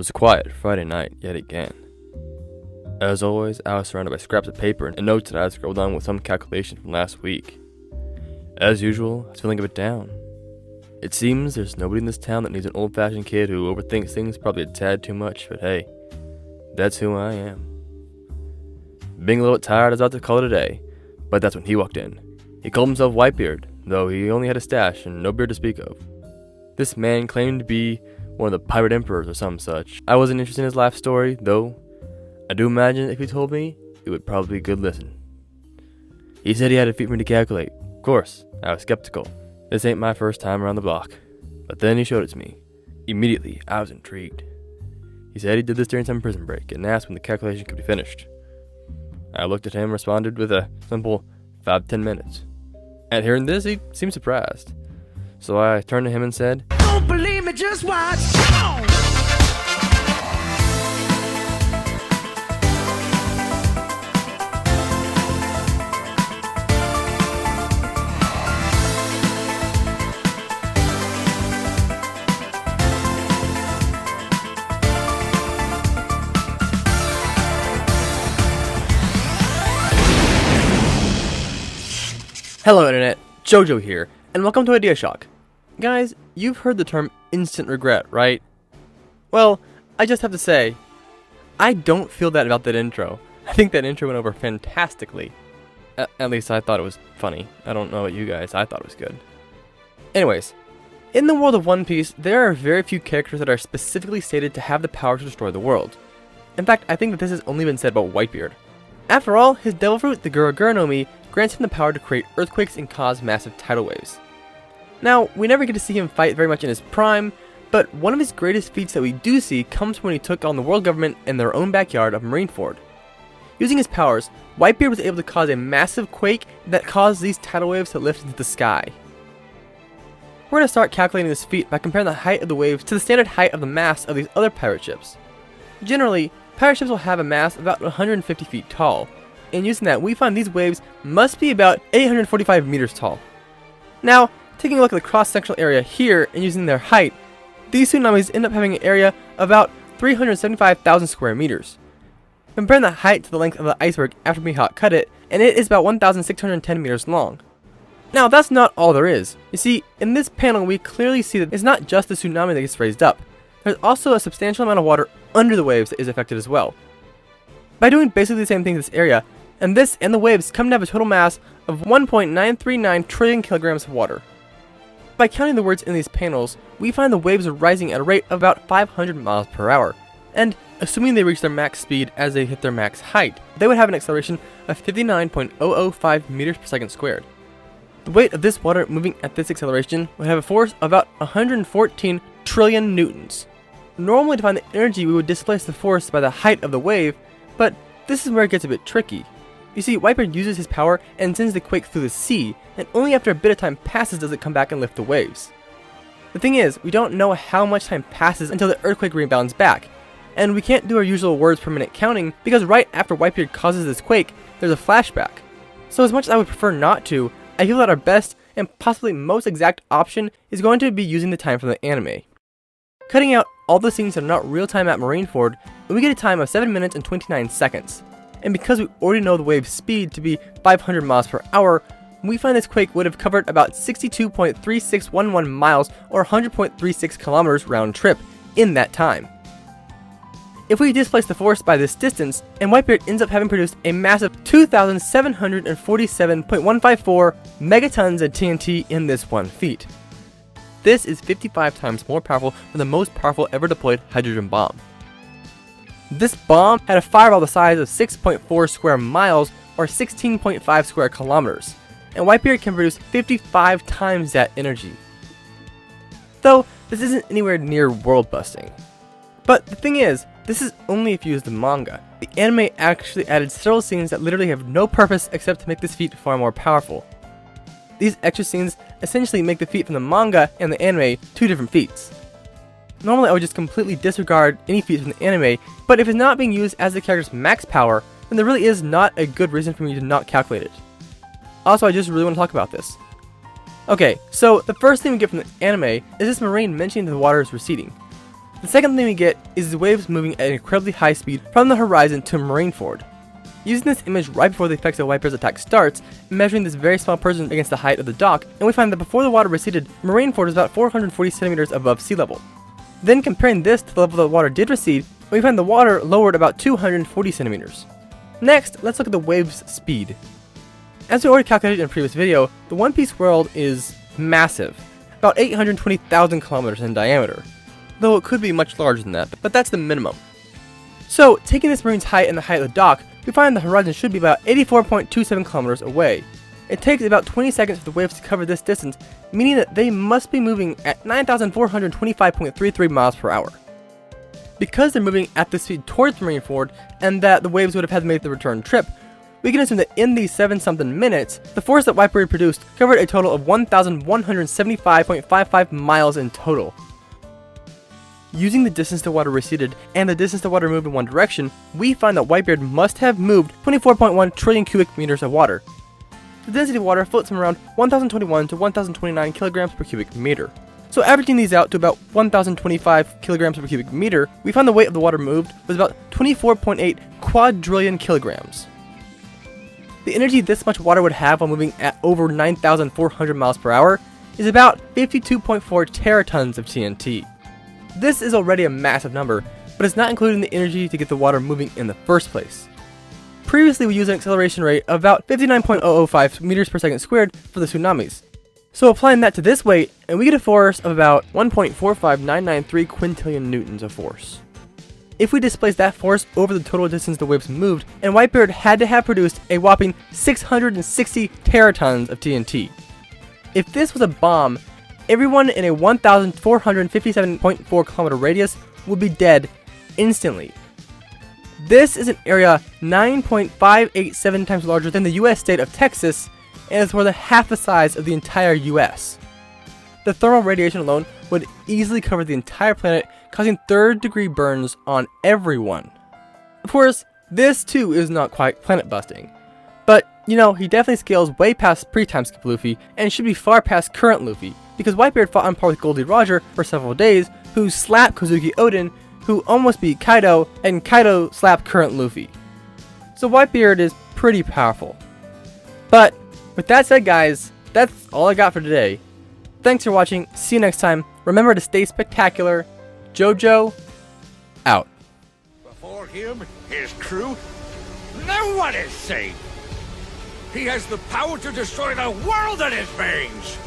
was a quiet Friday night yet again. As always, I was surrounded by scraps of paper and notes that I had scrolled on with some calculation from last week. As usual, I was feeling a bit down. It seems there's nobody in this town that needs an old-fashioned kid who overthinks things probably a tad too much, but hey, that's who I am. Being a little tired, I was about to call it a day, but that's when he walked in. He called himself Whitebeard, though he only had a stash and no beard to speak of. This man claimed to be one of the pirate emperors or some such. I wasn't interested in his life story, though I do imagine if he told me, it would probably be a good listen. He said he had a feat for me to calculate. Of course, I was skeptical. This ain't my first time around the block. But then he showed it to me. Immediately, I was intrigued. He said he did this during some prison break and asked when the calculation could be finished. I looked at him and responded with a simple 5-10 minutes. At hearing this, he seemed surprised. So I turned to him and said, "Don't believe me, just watch. Come on." Hello Internet, Jojo here, and welcome to IdeaShock. Guys, you've heard the term instant regret, right? Well, I just have to say, I don't feel that about that intro. I think that intro went over fantastically. At least I thought it was funny. I don't know about you guys, I thought it was good. Anyways, in the world of One Piece, there are very few characters that are specifically stated to have the power to destroy the world. In fact, I think that this has only been said about Whitebeard. After all, his devil fruit, the Gura no Mi, grants him the power to create earthquakes and cause massive tidal waves. Now, we never get to see him fight very much in his prime, but one of his greatest feats that we do see comes when he took on the world government in their own backyard of Marineford. Using his powers, Whitebeard was able to cause a massive quake that caused these tidal waves to lift into the sky. We're going to start calculating this feat by comparing the height of the waves to the standard height of the mast of these other pirate ships. Generally, pirate ships will have a mast about 150 feet tall, and using that, we find these waves must be about 845 meters tall. Now, taking a look at the cross-sectional area here and using their height, these tsunamis end up having an area of about 375,000 square meters. Comparing the height to the length of the iceberg after we hot cut it, and it is about 1,610 meters long. Now, that's not all there is. You see, in this panel we clearly see that it's not just the tsunami that gets raised up. There's also a substantial amount of water under the waves that is affected as well. By doing basically the same thing in this area, and this and the waves come to have a total mass of 1.939 trillion kilograms of water. By counting the words in these panels, we find the waves are rising at a rate of about 500 miles per hour, and assuming they reach their max speed as they hit their max height, they would have an acceleration of 59.005 meters per second squared. The weight of this water moving at this acceleration would have a force of about 114 trillion newtons. Normally to find the energy we would displace the force by the height of the wave, but this is where it gets a bit tricky. You see, Whitebeard uses his power and sends the quake through the sea, and only after a bit of time passes does it come back and lift the waves. The thing is, we don't know how much time passes until the earthquake rebounds back, and we can't do our usual words per minute counting because right after Whitebeard causes this quake, there's a flashback. So as much as I would prefer not to, I feel that our best and possibly most exact option is going to be using the time from the anime. Cutting out all the scenes that are not real time at Marineford, we get a time of 7 minutes and 29 seconds. And because we already know the wave's speed to be 500 miles per hour, we find this quake would have covered about 62.3611 miles or 100.36 kilometers round trip in that time. If we displace the force by this distance, and Whitebeard ends up having produced a massive 2,747.154 megatons of TNT in this one feat. This is 55 times more powerful than the most powerful ever deployed hydrogen bomb. This bomb had a fireball the size of 6.4 square miles or 16.5 square kilometers, and Whitebeard can produce 55 times that energy. Though, this isn't anywhere near world busting. But the thing is, this is only if you use the manga. The anime actually added several scenes that literally have no purpose except to make this feat far more powerful. These extra scenes essentially make the feat from the manga and the anime two different feats. Normally I would just completely disregard any feat from the anime, but if it's not being used as the character's max power, then there really is not a good reason for me to not calculate it. Also, I just really want to talk about this. Okay, so the first thing we get from the anime is this marine mentioning that the water is receding. The second thing we get is the waves moving at an incredibly high speed from the horizon to Marineford. Using this image right before the effects of Whitebeard's attack starts, measuring this very small person against the height of the dock, and we find that before the water receded, Marineford is about 440 centimeters above sea level. Then comparing this to the level the water did recede, we find the water lowered about 240 centimeters. Next, let's look at the wave's speed. As we already calculated in a previous video, the One Piece world is massive, about 820,000 kilometers in diameter, though it could be much larger than that, but that's the minimum. So, taking this marine's height and the height of the dock, we find the horizon should be about 84.27 kilometers away. It takes about 20 seconds for the waves to cover this distance, meaning that they must be moving at 9,425.33 miles per hour. Because they're moving at this speed towards Marineford, and that the waves would have had to make the return trip, we can assume that in these 7-something minutes, the force that Whitebeard produced covered a total of 1,175.55 miles in total. Using the distance the water receded and the distance the water moved in one direction, we find that Whitebeard must have moved 24.1 trillion cubic meters of water. The density of water floats from around 1,021 to 1,029 kilograms per cubic meter. So averaging these out to about 1,025 kilograms per cubic meter, we find the weight of the water moved was about 24.8 quadrillion kilograms. The energy this much water would have while moving at over 9,400 miles per hour is about 52.4 teratons of TNT. This is already a massive number, but it's not including the energy to get the water moving in the first place. Previously we used an acceleration rate of about 59.005 meters per second squared for the tsunamis. So applying that to this weight, and we get a force of about 1.45993 quintillion newtons of force. If we displace that force over the total distance the waves moved, and Whitebeard had to have produced a whopping 660 teratons of TNT. If this was a bomb, everyone in a 1,457.4 kilometer radius would be dead instantly. This is an area 9.587 times larger than the US state of Texas, and is more than half the size of the entire US. The thermal radiation alone would easily cover the entire planet, causing third-degree burns on everyone. Of course, this too is not quite planet-busting. But, you know, he definitely scales way past pre-time skip Luffy, and should be far past current Luffy, because Whitebeard fought on par with Goldie Roger for several days, who slapped Kozuki Oden, who almost beat Kaido, and Kaido slapped current Luffy. So Whitebeard is pretty powerful. But, with that said guys, that's all I got for today. Thanks for watching, see you next time, remember to stay spectacular, JoJo, out. Before him, his crew, no one is safe! He has the power to destroy the world in his veins!